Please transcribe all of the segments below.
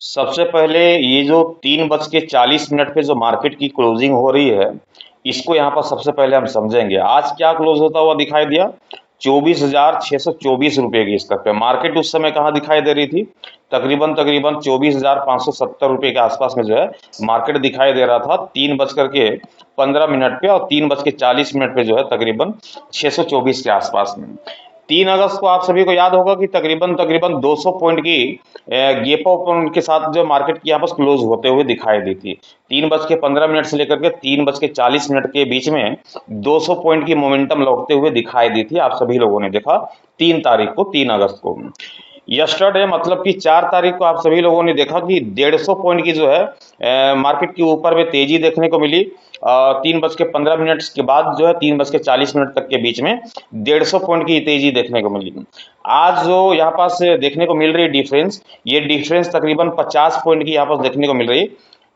सबसे पहले ये जो 3:40 पे जो मार्केट की क्लोजिंग हो रही है, इसको यहाँ पर सबसे पहले हम समझेंगे। आज क्या क्लोज होता हुआ दिखाई दिया? 24,624 रुपये के स्तर पे मार्केट उस समय कहाँ दिखाई दे रही थी? तकरीबन तकरीबन 24,570 रुपये के आसपास में जो है मार्केट दिखाई दे रहा था 3:15 पे, और 3:40 पे जो है तकरीबन 624 के आसपास में। 3 अगस्त को आप सभी को याद होगा कि तकरीबन तकरीबन 200 पॉइंट की गैप अप के साथ जो मार्केट की यहाँ पर क्लोज होते हुए दिखाई दी थी। 3:15 से लेकर के 3:40 के बीच में 200 पॉइंट की मोमेंटम लौटते हुए दिखाई दी थी। आप सभी लोगों ने देखा 3 तारीख को, 3 अगस्त को। यस्टरडे मतलब कि 4 तारीख को आप सभी लोगों ने देखा कि 150 पॉइंट की जो है मार्केट के ऊपर में तेजी देखने को मिली। 3:15 के बाद जो है 3:40 तक के बीच में 150 पॉइंट की तेजी देखने को मिली। आज जो यहाँ पास देखने को मिल रही है डिफरेंस, ये डिफरेंस तकरीबन 50 पॉइंट की यहाँ पास देखने को मिल रही है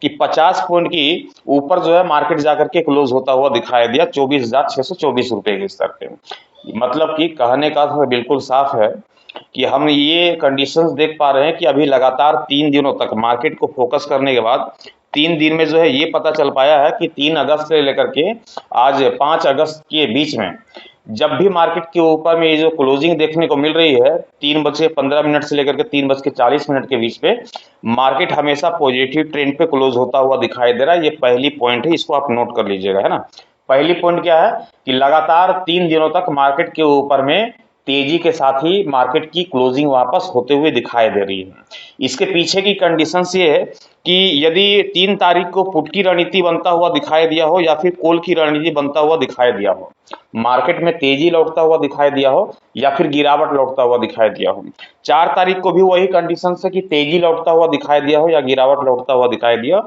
कि 50 पॉइंट की ऊपर जो है मार्केट जाकर के क्लोज होता हुआ दिखाई दिया 24,624 रुपये के स्तर पे। मतलब कि कहने का तो बिल्कुल साफ है कि हम ये कंडीशंस देख पा रहे हैं कि अभी लगातार 3 दिनों तक मार्केट को फोकस करने के बाद 3 दिन में जो है ये पता चल पाया है कि 3 अगस्त से लेकर के आज 5 अगस्त के बीच में जब भी मार्केट के ऊपर में ये जो क्लोजिंग देखने को मिल रही है 3:15 से लेकर के 3:40 के बीच पे, मार्केट हमेशा पॉजिटिव ट्रेंड पे क्लोज होता हुआ दिखाई दे रहा है। ये पहली पॉइंट है, इसको आप नोट कर लीजिएगा, है ना। पहली पॉइंट क्या है कि लगातार 3 दिनों तक मार्केट के ऊपर में तेजी के साथ ही मार्केट की क्लोजिंग वापस होते हुए दिखाई दे रही है। इसके पीछे की कंडीशंस ये है कि यदि 3 तारीख को पुट की रणनीति बनता हुआ दिखाई दिया हो या फिर कॉल की रणनीति बनता हुआ दिखाई दिया हो, मार्केट में तेजी लौटता हुआ दिखाई दिया हो या फिर गिरावट लौटता हुआ दिखाई दिया हो। 4 तारीख को भी वही कंडीशन है कि तेजी लौटता हुआ दिखाई दिया हो या गिरावट लौटता हुआ दिखाई दिया।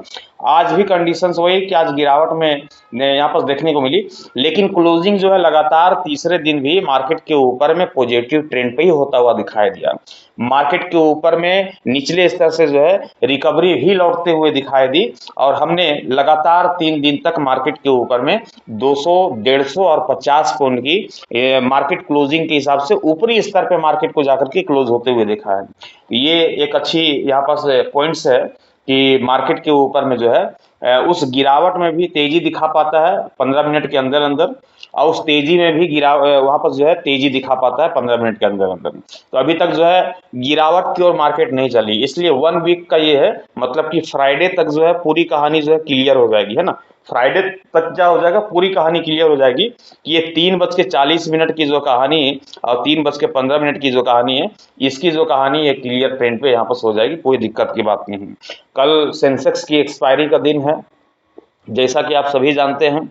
आज भी कंडीशंस वही कि आज गिरावट में यहाँ पर देखने को मिली, लेकिन क्लोजिंग जो है लगातार तीसरे दिन भी मार्केट के ऊपर में पॉजिटिव ट्रेंड पे ही होता हुआ दिखाई दिया। मार्केट के ऊपर में निचले स्तर से जो है रिकवरी भी लौटते हुए दिखाई दी, और हमने लगातार 3 दिन तक मार्केट के ऊपर में 200, 150 और 50 पॉइंट की मार्केट क्लोजिंग के हिसाब से ऊपरी स्तर पे मार्केट को जाकर के क्लोज होते हुए देखा है। ये एक अच्छी यहाँ पास पॉइंट्स है कि मार्केट के ऊपर में जो है उस गिरावट में भी तेजी दिखा पाता है 15 मिनट के अंदर अंदर, और उस तेजी में भी वहां पर जो है तेजी दिखा पाता है 15 मिनट के अंदर अंदर। तो अभी तक जो है गिरावट की ओर मार्केट नहीं चली, इसलिए 1 वीक का ये है, मतलब कि फ्राइडे तक जो है पूरी कहानी जो है क्लियर हो जाएगी, है ना। फ्राइडे तक क्या हो जाएगा, पूरी कहानी क्लियर हो जाएगी कि ये 3:40 की जो कहानी और 3:15 की जो कहानी है, इसकी जो कहानी है क्लियर ट्रेंड पे यहाँ पर हो जाएगी, कोई दिक्कत की बात नहीं है। कल सेंसेक्स की एक्सपायरी का दिन है, जैसा कि आप सभी जानते हैं।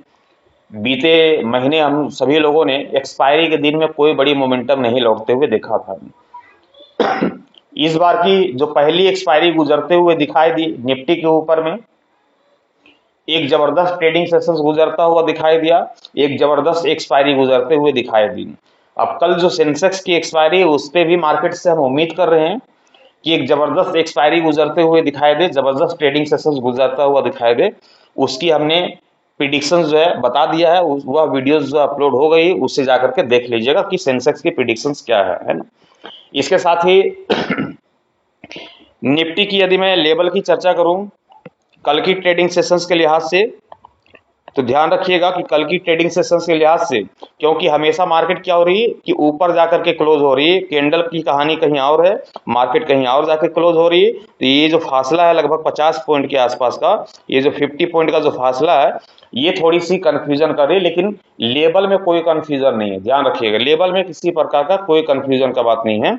बीते महीने हम सभी लोगों ने एक्सपायरी के दिन में कोई बड़ी मोमेंटम नहीं लौटते हुए देखा था। इस बार की जो पहली एक्सपायरी गुजरते हुए दिखाई दी निफ्टी के ऊपर में, एक जबरदस्त ट्रेडिंग सेशंस गुजरता हुआ दिखाई दिया, एक जबरदस्त एक्सपायरी गुजरते हुए दिखाई दी। अब कल जो सेंसेक्स की एक्सपायरी है उस पर भी मार्केट से हम उम्मीद कर रहे हैं कि एक जबरदस्त एक्सपायरी गुजरते हुए दिखाई दे, जबरदस्त ट्रेडिंग सेशंस गुजरता हुआ दिखाई दे। उसकी हमने प्रिडिक्शन जो है बता दिया है, वह वीडियोस जो अपलोड हो गई उससे जाकर के देख लीजिएगा कि सेंसेक्स की प्रिडिक्शंस क्या है ना। इसके साथ ही निफ्टी की यदि मैं लेवल की चर्चा करूं कल की ट्रेडिंग सेशंस के लिहाज से, तो ध्यान रखिएगा कि कल की ट्रेडिंग सेशंस के लिहाज से, क्योंकि हमेशा मार्केट क्या हो रही है कि ऊपर जाकर के क्लोज हो रही है, कैंडल की कहानी कहीं और है, मार्केट कहीं और जाकर क्लोज हो रही है। तो ये जो फासला है लगभग 50 पॉइंट के आसपास का, ये जो 50 पॉइंट का जो फासला है, ये थोड़ी सी कंफ्यूजन कर रही है, लेकिन लेवल में कोई कंफ्यूजन नहीं है। ध्यान रखिएगा, लेवल में किसी प्रकार का कोई कंफ्यूजन का बात नहीं है।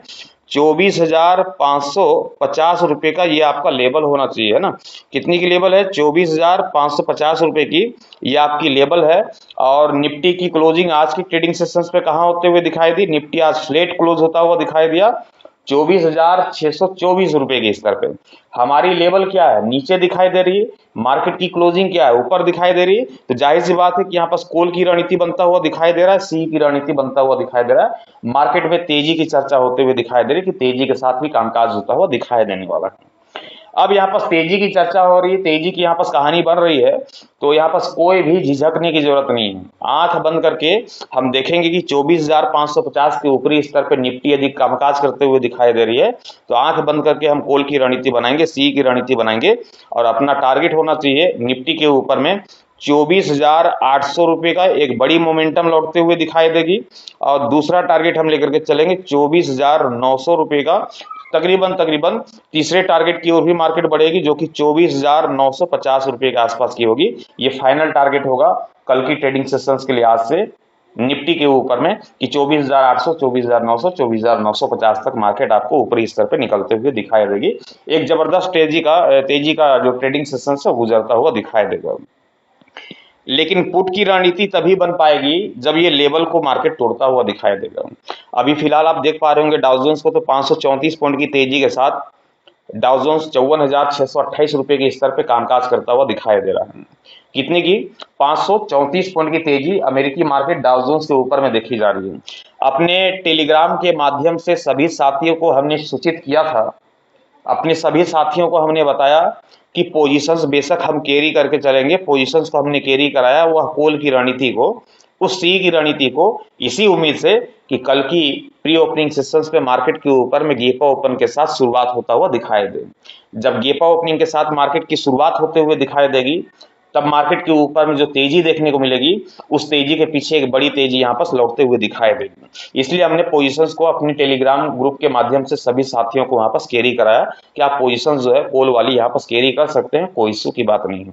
24,550 रुपये का ये आपका लेवल होना चाहिए, है ना। कितनी की लेवल है? 24,550 रुपये की ये आपकी लेवल है। और निफ्टी की क्लोजिंग आज की ट्रेडिंग सेशंस पे कहाँ होते हुए दिखाई दी? निफ्टी आज फ्लैट क्लोज होता हुआ दिखाई दिया 24,624 रुपये के स्तर पे। हमारी लेवल क्या है? नीचे दिखाई दे रही है। मार्केट की क्लोजिंग क्या है? ऊपर दिखाई दे रही है। तो जाहिर सी बात है कि यहाँ पर कॉल की रणनीति बनता हुआ दिखाई दे रहा है, सी की रणनीति बनता हुआ दिखाई दे रहा है। मार्केट में तेजी की चर्चा होते हुए दिखाई दे रही है कि तेजी के साथ भी कामकाज होता हुआ दिखाई देने वाला है। अब यहाँ पर तेजी की चर्चा हो रही है, तेजी की यहाँ पर कहानी बन रही है, तो यहाँ पर कोई भी झिझकने की जरूरत नहीं है। आंख बंद करके हम देखेंगे कि 24,550 के ऊपरी स्तर पर निफ्टी यदि कामकाज करते हुए दिखाई दे रही है, तो आंख बंद करके हम कॉल की रणनीति बनाएंगे, सी की रणनीति बनाएंगे, और अपना टारगेट होना चाहिए निफ्टी के ऊपर में 24,800 रुपये का एक बड़ी मोमेंटम लौटते हुए दिखाई देगी। और दूसरा टारगेट हम लेकर के चलेंगे 24,900 रुपये का। तकरीबन तीसरे टारगेट की ओर भी मार्केट बढ़ेगी, जो कि 24,950 रुपये के आसपास की होगी। ये फाइनल टारगेट होगा कल की ट्रेडिंग सेशंस के लिहाज से निफ्टी के ऊपर में कि 24,800, 24,900, 24,950 तक मार्केट आपको ऊपरी स्तर पे निकलते हुए दिखाई देगी। एक जबरदस्त तेजी का जो ट्रेडिंग सेशन है गुजरता हुआ दिखाई देगा। लेकिन पुट की रणनीति तभी बन पाएगी जब ये लेवल को मार्केट तोड़ता हुआ दिखाई देगा। अभी फिलहाल आप देख पा रहे होंगे डाउ जोन्स को, तो 534 पॉइंट की तेजी के साथ डाउ जोन्स 54,628 रुपए के स्तर पे कामकाज करता हुआ दिखाई दे रहा है। कितने की? 534 पॉइंट की तेजी अमेरिकी मार्केट डाउ जोन्स के ऊपर में देखी जा रही है। अपने टेलीग्राम के माध्यम से सभी साथियों को हमने सूचित किया था, अपने सभी साथियों को हमने बताया कि पोजीशंस बेशक हम कैरी करके चलेंगे, पोजीशंस को हमने कैरी कराया, वह कॉल की रणनीति को, उस सी की रणनीति को, इसी उम्मीद से कि कल की प्री ओपनिंग सेशंस पे मार्केट के ऊपर में गेपा ओपन के साथ शुरुआत होता हुआ दिखाई दे। जब गेपा ओपनिंग के साथ मार्केट की शुरुआत होते हुए दिखाई देगी, तब मार्केट के ऊपर में जो तेजी देखने को मिलेगी, उस तेजी के पीछे एक बड़ी तेजी यहाँ पर लौटते हुए दिखाई देगी। इसलिए हमने पोजीशंस को अपनी टेलीग्राम ग्रुप के माध्यम से सभी साथियों को वहां पर कैरी कराया कि आप पोजीशंस जो है कॉल वाली यहाँ पर कैरी कर सकते हैं, कोई इश्यू की बात नहीं है।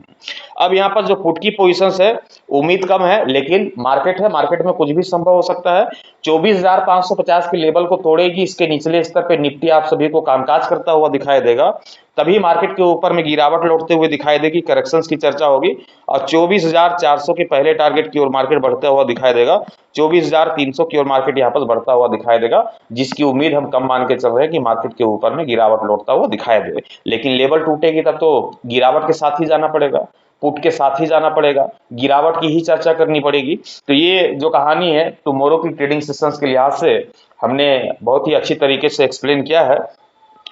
अब यहाँ पर जो पुट की पोजीशंस है, उम्मीद कम है, लेकिन मार्केट है, मार्केट में कुछ भी संभव हो सकता है। 24,550 के लेवल को तोड़ेगी, इसके निचले स्तर पर निफ्टी आप सभी को कामकाज करता हुआ दिखाई देगा, तभी मार्केट के ऊपर में गिरावट लौटते हुए दिखाई देगी, करेक्शंस की चर्चा होगी, और 24,400 के पहले टारगेट की ओर मार्केट बढ़ता हुआ दिखाई देगा, 24,300 की ओर मार्केट यहाँ पर बढ़ता हुआ दिखाई देगा, जिसकी उम्मीद हम कम मान के चल रहे हैं कि मार्केट के ऊपर में गिरावट लौटता हुआ दिखाई दे। लेकिन लेवल टूटेगी तब तो गिरावट के साथ ही जाना पड़ेगा, पुट के साथ ही जाना पड़ेगा, गिरावट की ही चर्चा करनी पड़ेगी। तो ये जो कहानी है टुमारो की ट्रेडिंग सेशंस के लिहाज से हमने बहुत ही अच्छी तरीके से एक्सप्लेन किया है।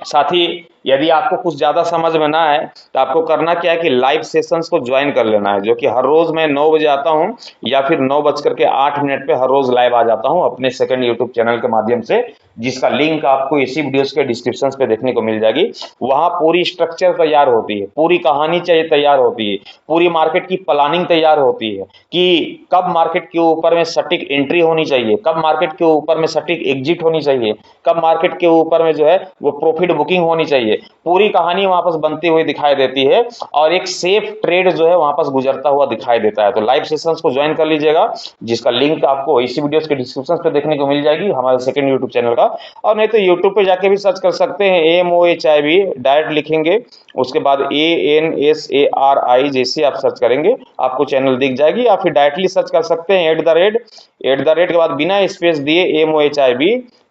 साथ ही यदि आपको कुछ ज्यादा समझ में ना आए तो आपको करना क्या है कि लाइव सेशंस को ज्वाइन कर लेना है, जो कि हर रोज मैं 9 बजे आता हूं, या फिर 9:08 पे हर रोज लाइव आ जाता हूं अपने सेकंड यूट्यूब चैनल के माध्यम से, जिसका लिंक आपको इसी वीडियोस के डिस्क्रिप्शन पे देखने को मिल जाएगी। वहां पूरी स्ट्रक्चर तैयार होती है, पूरी कहानी चाहिए तैयार होती है, पूरी मार्केट की प्लानिंग तैयार होती है कि कब मार्केट के ऊपर में सटीक एंट्री होनी चाहिए, कब मार्केट के ऊपर में सटीक एग्जिट होनी चाहिए, कब मार्केट के ऊपर में जो है वो प्रॉफिट बुकिंग होनी चाहिए। पूरी कहानी वहां पर बनती हुई दिखाई देती है, और एक सेफ ट्रेड जो है वहां पर गुजरता हुआ दिखाई देता है। तो लाइव सेशंस को ज्वाइन कर लीजिएगा, जिसका लिंक आपको इसी वीडियोस के डिस्क्रिप्शन पे देखने को मिल जाएगी, हमारे सेकंड यूट्यूब चैनल का। और नहीं तो यूट्यूब पे जाके भी सर्च कर सकते हैं, AMOHIB डायरेक्ट लिखेंगे, उसके बाद ANSARI जैसे आप सर्च करेंगे आपको चैनल दिख जाएगी, या फिर डायरेक्टली सर्च कर सकते हैं @ के बाद बिना स्पेस दिए AMOHIB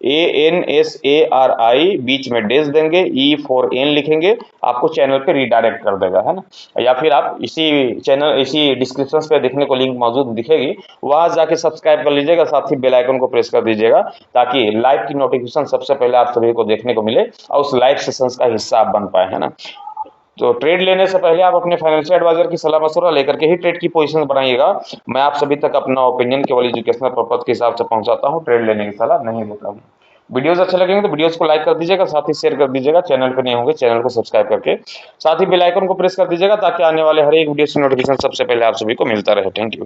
ANSARI बीच में डेश देंगे, E4N लिखेंगे, आपको चैनल पे रिडायरेक्ट कर देगा, है ना। या फिर आप इसी डिस्क्रिप्शन पे देखने को लिंक मौजूद दिखेगी, वहां जाके सब्सक्राइब कर लीजिएगा, साथ ही बेल आइकन को प्रेस कर दीजिएगा, ताकि लाइव की नोटिफिकेशन सबसे पहले आप सभी को देखने को मिले और उस लाइव सेशंस का हिस्सा आप बन पाए, है ना। तो ट्रेड लेने से पहले आप अपने फाइनेंशियल एडवाइजर की सलाह मशवरा लेकर के ही ट्रेड की पोजीशन बनाइएगा। मैं आप सभी तक अपना ओपिनियन केवल एजुकेशनल पर्पज के हिसाब से पहुंचाता हूं, ट्रेड लेने की सलाह नहीं देता हूं। वीडियोस अच्छे लगेंगे तो वीडियोस को लाइक कर दीजिएगा, साथ ही शेयर कर दीजिएगा, चैनल पर नए होंगे चैनल को सब्सक्राइब करके, साथ ही बेल आइकन को प्रेस कर दीजिएगा, ताकि आने वाले हर एक वीडियो की नोटिफिकेशन सबसे पहले आप सभी को मिलता रहे। Thank you.